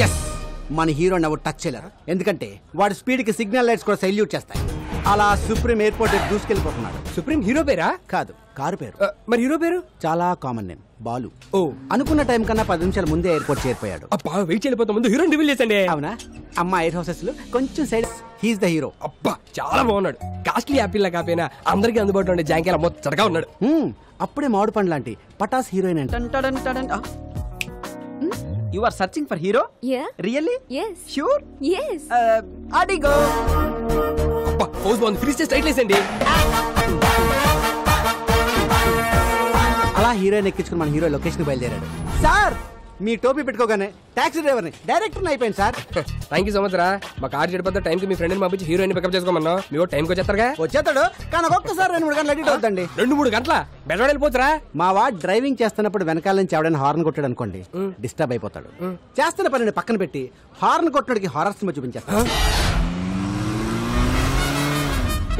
Yes, మన హీరోని ఎవరు టచ్ చేయలేరు. ఎందుకంటే వాడి స్పీడ్ కి సిగ్నల్ లైట్స్ కూడా సైల్యూట్ చేస్తాయి. అలా సుప్రీం ఎయిర్పోర్ట్ దూసుకెళ్ళిపోతున్నాడు. సుప్రీం హీరో పేరా? కాదు, కారు పేరు. మరి హీరో పేరు? చాలా కామన్ నేమ్, బాలు. ఓ, అనుకున్న టైం కన్నా 10 నిమిషాల ముందే ఎయిర్పోర్ట్ చేరిపోయాడు. అబ్బా వెయిట్ చేయలేకపోతే ముందు హీరోని రివీల్ చేసండి. అవునా? అమ్మా ఎయిర్ హౌసెస్ లో కొంచెం సైడ్, హీస్ ద హీరో. అబ్బా చాలా బాగున్నాడు. కాస్ట్లీ యాపిల్ లా కాపోయినా అందరికీ అందుబాటులో ఉండే జాంకేలా మొత్తగా ఉన్నాడు. అప్పుడే మామిడి పండు లాంటి పటాస్ హీరోయిన్ అంట. You are searching for hero? Yeah. Really? Yes. Sure? Yes. Adigo. అబ్బా హౌస్ బాగుంది, ఫ్రీ స్టైల్ స్టైల్ వేసండి. అలా హీరోయిన్ ఎక్కించుకుని మన హీరో లొకేషన్ బయలుదేరాడు. సార్, మీ టోపీ పెట్టుకోగానే టాక్సీ డ్రైవర్ని డైరెక్టర్ అయిపోయింది sir. Thank you so much రా. మా కార్ చెడిపోతే టైంకి మీ ఫ్రెండ్ని పంపించి హీరోయిన్ పికప్ చేసుకోమన్నా. మీరు టైంకి వచ్చేస్తారుగా? వచ్చేస్తాడు, కానీ ఒక్కొక్కసారి 2-3 గంటలు అడిట్ అవుతండి. 2-3 గంటల బెజవాడ వెళ్ళిపోతురా? మా వాడు డ్రైవింగ్ చేస్తున్నప్పుడు వెనకాల నుంచి ఎవడైనా హార్న్ కొట్టాడు అనుకోండి, డిస్టర్బ్ అయిపోతాడు. చేస్తున్న పనిని పక్కన పెట్టి హార్న్ కొట్టడానికి హారర్ సినిమా చూపించేస్తాడు.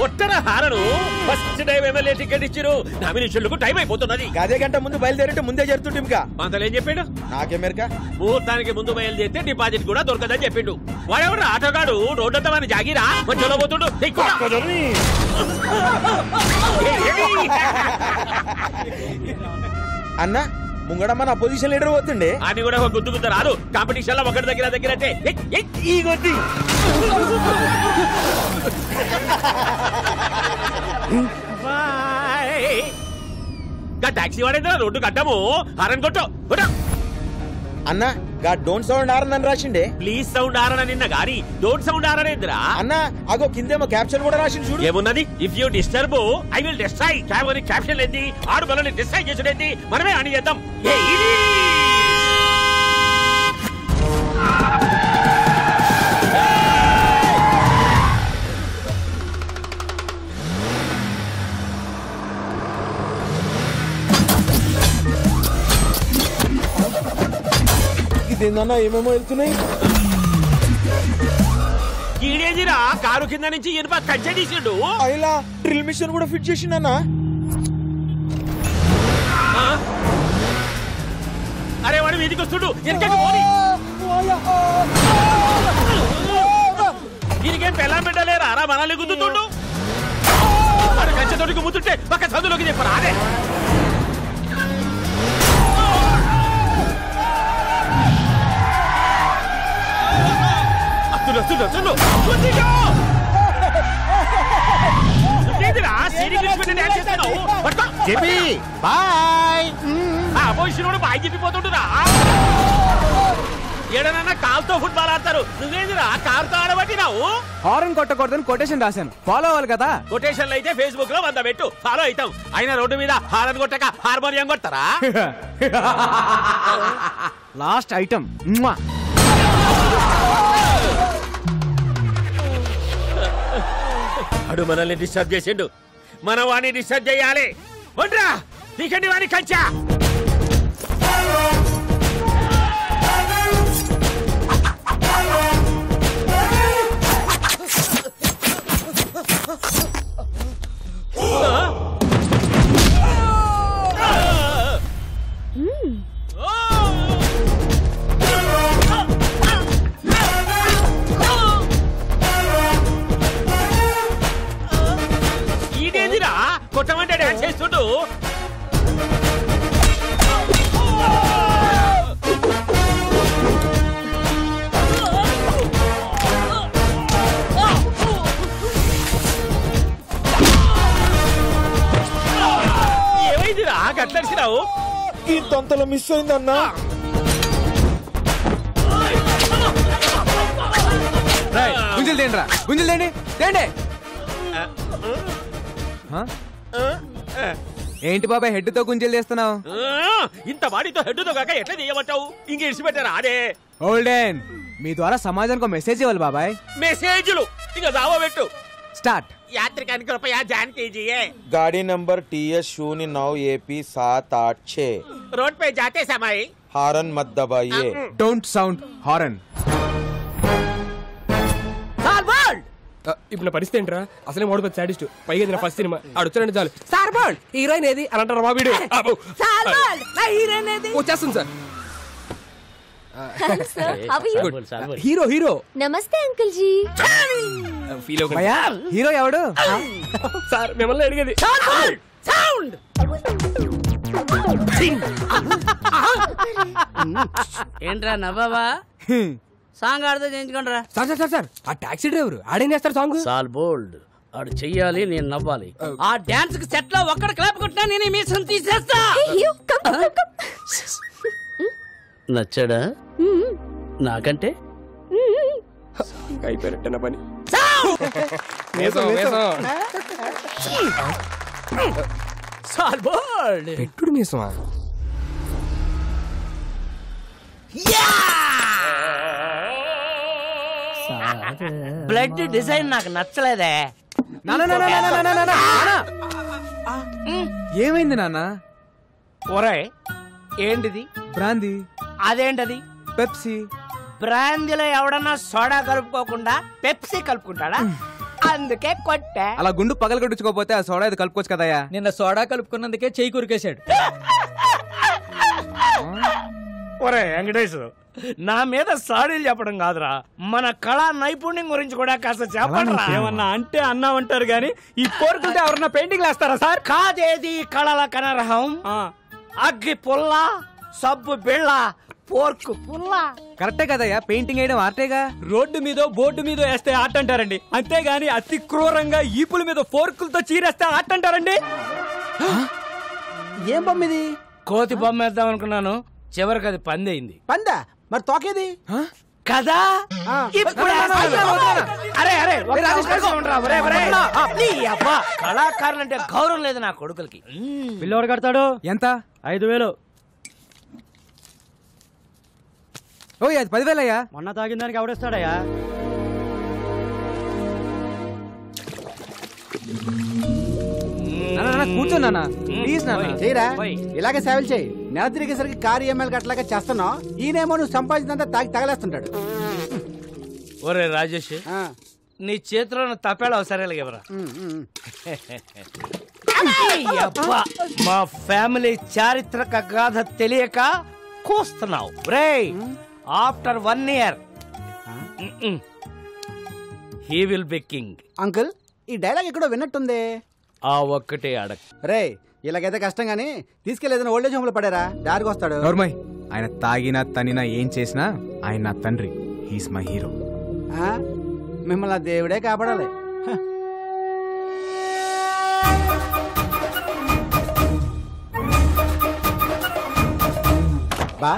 ఒట్టర horn first time MLA ticket ఇచ్చిరు. నామినేషన్లకు టైం అయిపోతున్నది. అదే గంట ముందు బయలుదేరింటే ముందే జరుగుతుంది. ఇంకా అంతలేం చెప్పాడు? నాకెమెరికా ముహూర్తానికి ముందు బయలుదేరితే డిపాజిట్ కూడా దొరకదని చెప్పిండు. వాడెవడు ఆటోగాడు రోడ్డంతా మన జాగిరా మధ్యలో పోతుండు. అన్న ముంగడ మన అపోజిషన్ లీడర్ పోతుండే అని కూడా ఒక గుద్దుకుంటా రాదు. కాంపిటీషన్ లో ఒకటి దగ్గరంటే ఈ కొద్ది టాక్సీ వాడేదా రోడ్డు కట్టము హారన్ కొట్టు. అన్న గా డోంట్ సౌండ్ ఆరన్ అని రాసిండే. ప్లీజ్ సౌండ్ ఆరన్ నిన్న గారి డోంట్ సౌండ్ ఆరన్ ఏందిరా అన్న? అగో కిందేమో క్యాప్షన్ కూడా రాసింది చూడు. ఏమున్నది? If you disturb I will destroy. Caption ఏంది? ఆడు బలని డిస్ట్రాయ్ చేసుడేంది? మనమే అని చేద్దాం. ఇదేందన్నా ఏమేమో వెళ్తున్నాయి. ఈడేదిరా కారు కింద నుంచి ఇనుప కజ్జ తీసిండు. అయిలా డ్రిల్ మిషన్ కూడా ఫిట్ చేసిండన్నా. అరే వాడు మీదికి వస్తుడు. దీనికేం పెళ్ళం పెట్టలేరా? రా మనల్ని గుద్దుతుండు. వాడు కంచెతోటి గుమ్ముతుంటే పక్క చదువులోకి చెప్పరా? అదే బాయ్ చెప్పిపోతుంటురా. ఏడనన్నా కాల్తో ఫుట్బాల్ ఆడతారు, నువ్వేందిరా కారుతో ఆడబట్టినావు? హారన్ కొట్టకూడదని కొటేషన్ రాశాను, ఫాలో అవ్వాలి కదా. కొటేషన్లు అయితే ఫేస్బుక్ లో 100 పెట్టు, ఫాలో అవుతాం. అయినా రోడ్డు మీద హారన్ కొట్టక హార్మోనియం కొడతారా? Last item. అడు మనల్ని డిస్టర్బ్ చేసిండు, మనం వాడిని డిస్టర్బ్ చేయాలి. ఒంట్రా నీకండి వాడిని కంచా. ఈడేదిరా కొట్టమంటే డాన్స్ చేస్తుండు. ఏమైందిరా గట్లడిసినావు? ఈ తొంతలో మిస్ అయిందన్నా. గుంజలు తేండి రా, గుంజలు తేండి తేండి. ఏంటి బాబాయ్ హెడ్ తో గుంజలు చేస్తున్నావు? ఇంత వాడితో హెడ్ తో కాక ఎట్లా చేయమంటావు? ఇంక ఇడిచిపెట్టారా? అదే ఓల్డెన్, మీ ద్వారా సమాజానికి మెసేజ్ ఇవ్వాలి బాబాయ్. మెసేజ్లు ఇక జావబెట్టు. స్టార్ట్. యాత్రికానికి రూపాయ జాన్ कीजिए. गाड़ी नंबर TS 09 AP 786. रोड पे जाते समय हारन मत दबाइए. Don't sound horn. ఇప్పుడు నా పరిస్థితి ఏంట్రా? అసలే మోడల్ సాడిస్ట్, పైగా నా ఫస్ట్ సినిమా ఆడొచ్చారంటే చాలు సార్ బాల్ హీరోయిన్ ఏది అని అంటారు. మా వీడియో వచ్చేస్తుంది సార్. హీరో హీరో నమస్తే అంకుల్ జీ. ఫీల్ భయ్యా హీరో ఎవడు? సార్ మిమ్మల్ని అడిగేది. ఏంట్రా నవ్వావా? సాంగ్ ఆడితే చేయించుకోండిరా. సార్ సార్ సార్ సార్ ఆ టాక్సీ డ్రైవర్ ఆడేం చేస్తారు సాంగ్? సాల్ బోల్డ్ ఆడు చెయ్యాలి, నేను నవ్వాలి. ఆ డాన్స్ కి సెట్ లో ఒక్కడ క్లాప్ కొట్టినా నేను మీసం తీసేస్తా. నచ్చాడా నాకంటే? అయిపోయినట్టు పని. సాల్ బోల్డ్ పెట్టుడు మీసమా? బ్లడ్ డిజైన్ నాకు నచ్చలేదే. ఏమైంది నాన్న? ఒరే ఏంటిది? బ్రాందీ, అదేంటది? పెప్సీ. బ్రాందీలో ఎవడన్నా సోడా కలుపుకోకుండా పెప్సీ కలుపుకుంటాడా? అందుకే కొట్టా. అలా గుండు పగల కొట్టించుకోపోతే ఆ సోడా ఇది కలుపుకోవచ్చు కదయ్యా. నిన్న సోడా కలుపుకున్నందుకే చెయ్యి కురికేశాడు. ఒరే వెంకటేశ్, నా మీద సాడీలు చెప్పడం కాదురా, మన కళా నైపుణ్యం గురించి కూడా కాస్త చెప్పండి. ఏమన్నా అంటే అన్నామంటారు గాని ఈ కోరుకుంటే ఎవరన్నా పెయింటింగ్ వేస్తారా సార్? కాదేది కళల కనరహం. అగ్గి పుల్ల, సబ్బు బిళ్ళ, పోర్కు పుల్ల. కరెక్టే కదయ్యా, పెయింటింగ్ వేయడం ఆర్టేగా. రోడ్డు మీద బోర్డు మీద వేస్తే ఆట అంటారండి, అంతేగాని అతి క్రూరంగా ఈపుల మీద ఫోర్కులతో చీరేస్తే ఆట అంటారండి. ఏం బొమ్మ ఇది? కోతి బొమ్మ వేద్దాం అనుకున్నాను, చివరికి అది పందయింది. పందా? మరి తోకేది కదా? ఇప్పుడు అరే అరే కళాకారులంటే గౌరవం లేదు నా కొడుకులకి. పిల్లోడు కడతాడు ఎంత? 5,000. ఓ అది 10,000 అయ్యా. మొన్న తాగిన దానికి ఎవడేస్తాడయ్యా? కూర్చో నాన్న ప్లీజ్ నాన్న. చేయరా, ఇలాగే సేవలు చేయి. నెల తిరిగేసరికి కారు ఈఎంఐలు అట్లాగా చేస్తున్నావు. ఈయనేమో నువ్వు సంపాదించినంత తాగి తగలేస్తుంటాడు. ఒరే రాజేష్, నీ చేతిలో తప్పేళ అవసరాలు ఎవరా? మా ఫ్యామిలీ చారిత్రక గాథ తెలియక కూస్తున్నావు రే. After 1 year he will be king. Uncle, ఈ డైలాగ్ ఎక్కడో విన్నట్టుంది. ఆ ఒక్కటే అడగ రే, ఇలాగైతే కష్టం గానీ తీసుకెళ్లేదని ఓల్డేజ్ హోమ్ లో పడారా, దారికి వస్తాడు. నోర్మయ్, ఆయన తాగినా తనినా ఏం చేసినా ఆయన నా తండ్రి. He's my hero. మిమ్మల్ని దేవుడే కాపాడాలి. బా,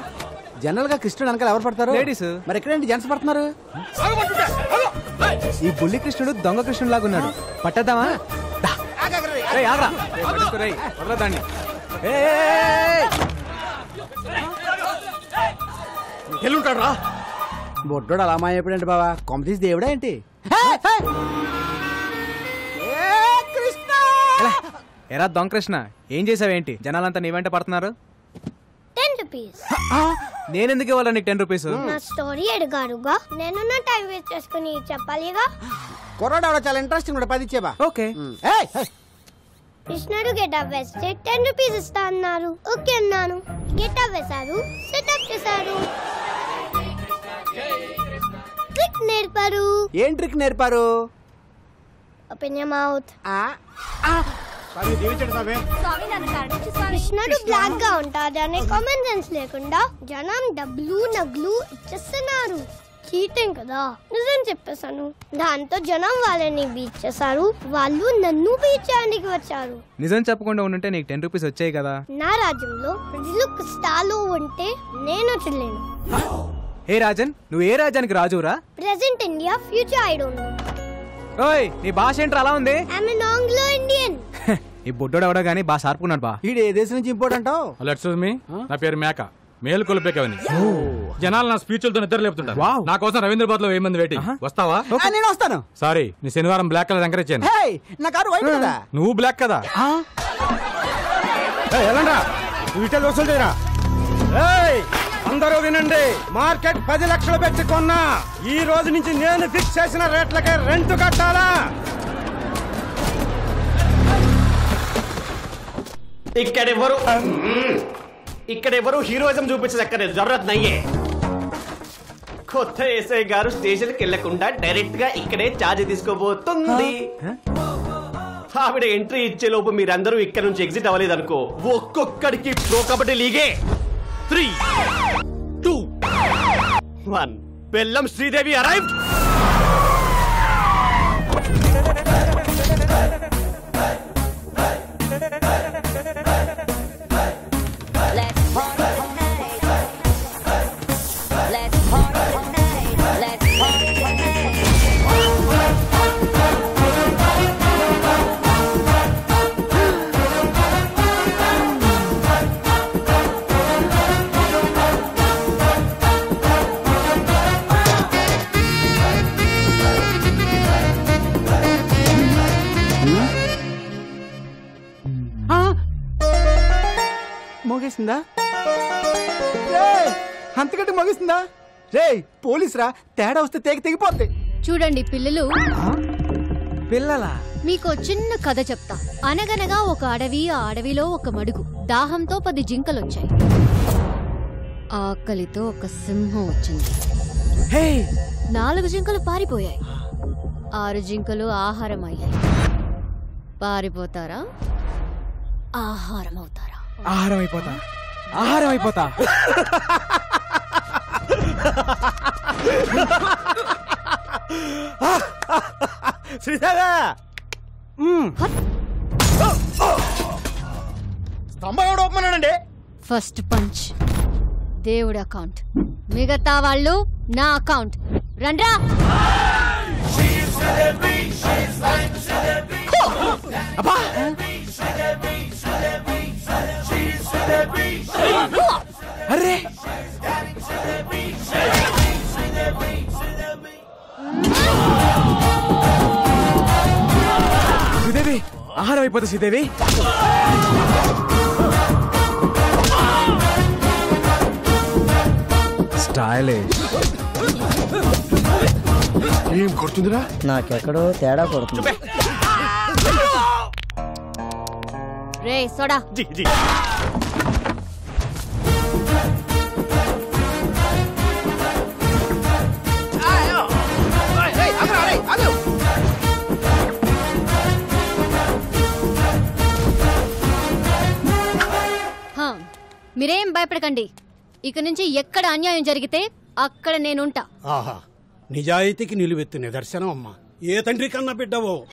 జనరల్ గా కృష్ణుడు వెనకాల ఎవరు పడతారు? లేడీస్. మరి ఎక్కడేంటి జెంట్స్ పడుతున్నారు? ఈ బుల్లి కృష్ణుడు దొంగ కృష్ణుడు లాగా ఉన్నాడు. పట్టద్దామా? వదలదాన్ని. ఎల్లుంటాడు రా. బొడ్డోడు అలా మాయపడండి బావా, కొమ్మతీసి దేవుడా ఏంటి? ఎరా దొంగ కృష్ణ, ఏం చేసావేంటి? జనాలంతా నీ వెంట పడుతున్నారు. 10 rupees. నేనెందుకు ఇవ్వాలా నీకు 10 రూపీస్? నా స్టోరీ అడిగారుగా, నేను నా టైం వేస్ట్ చేసుకుని చెప్పాలిగా. కుర్రాడు చాలా ఇంట్రెస్టింగ్ కూడా 10 ఇచ్చేబా. ఓకే. కృష్ణుడు గెటప్ వేస్తే 10 rupees ఇస్తా అన్నారు. ఓకే అన్నాను. గెటప్ వేశారు, సెటప్ చేశారు, ట్రిక్ నేర్పారు. ఏం ట్రిక్ నేర్పారు? Open your mouth. కృష్ణుడు బ్లాక్ గా ఉంటాడు అనే కామన్ సెన్స్ లేకుండా జనం డబ్బులు నగ్లు ఇచ్చేస్తున్నారు. చీటింగ్ కదా. నిజం చెప్పేశాను. దాంతో జనం వాళ్ళని బీచ్ చేశారు, వాళ్ళు నన్ను బీచ్ చేయడానికి వచ్చారు. నిజం చెప్పకుండా ఉంటే నీకు 10 రూపీస్ వచ్చాయి కదా. నా రాజ్యంలో ప్రజలు కష్టాలు ఉంటే నేను చెల్లేను. హే రాజన్, నువ్వు ఏ రాజ్యానికి రాజురా? Present India, future I don't know. ఓయ్, నీ భాష ఏంట్రా అలా ఉంది? I am an Anglo Indian. ఈ బుడ్డోడు ఎవడో గానీ బాగా షార్పుకున్నాడు బా. ఈడు ఏ దేశం నుంచి ఇంపోర్ట్ అంటావు? నా పేరు మేక, మేలు కొలిపేకవని. జనాలు నా స్పీచ్లతో నిద్ర లేపుతుంటారు. నా కోసం రవీంద్రబాద్ లో 1000 మంది వెయిటింగ్. వస్తావా? నేను వస్తాను. సారీ, నీ శనివారం బ్లాక్ కలర్ ఎంకరేజ్ చేయను. నా కారు వైట్ కదా. నువ్వు బ్లాక్ కదా. వసూలు చేయరా. అందరూ వినండి, మార్కెట్ 10 లక్షలు పెట్టి కొన్నా. ఈ రోజు నుంచి నేను ఫిక్స్ చేసిన రేట్లకే రెంట్ కట్టాలా? ఇక్కడెవరు హీరోయిజం చూపించదక్కర్లేదు, జరూరత్ నయ్యే. కొత్త ఎస్ఐ గారు స్టేషన్ కి వెళ్లకుండా డైరెక్ట్ గా ఇక్కడే ఛార్జ్ తీసుకోబోతుంది. ఆవిడ ఎంట్రీ ఇచ్చే లోపు మీరందరూ ఇక్కడ నుంచి ఎగ్జిట్ అవ్వలేదనుకో, ఒక్కొక్కడికి ప్రో కబడ్డీ లీగే 3, 2, 1. బెల్లం శ్రీదేవి అరైవ్డ్. మోగేసిందా? అంతకంటే మోగేసిందా? రే పోలీస్ రా, తేడా వస్తే తెగిపోద్ది. చూడండి పిల్లలు, పిల్లలా? మీకు చిన్న కథ చెప్తా. అనగనగా ఒక అడవి, ఆ అడవిలో ఒక మడుగు. దాహంతో 10 జింకలొచ్చాయి. ఆకలితో ఒక సింహం వచ్చింది. 4 జింకలు పారిపోయాయి. 6 జింకలు ఆహారం అయ్యాయి. పారిపోతారా, ఆహారం అవుతారా? ఆహారం అయిపోతా, ఆహారం అయిపోతా. శ్రీదేవా, స్తంభం ఎవడు ఒప్పమన్నాడండి? ఫస్ట్ పంచ్ దేవుడి అకౌంట్, మిగతా వాళ్ళు నా అకౌంట్. రండ్రా. అరే శ్రీదేవి, ఆహారం అయిపోతా శ్రీదేవి. స్టైలిష్. ఏం కొడుతుందిరా? నాకెక్కడో తేడా కొడుతుంది. రే సోడా. మీరేం భయపడకండి. ఇక నుంచి ఎక్కడ అన్యాయం జరిగితే అక్కడ నేనుంటా. ఆహా, నిజాయితీకి నిలువెత్తు నిదర్శనం అమ్మా. ఏ తండ్రి కన్నా బిడ్డవో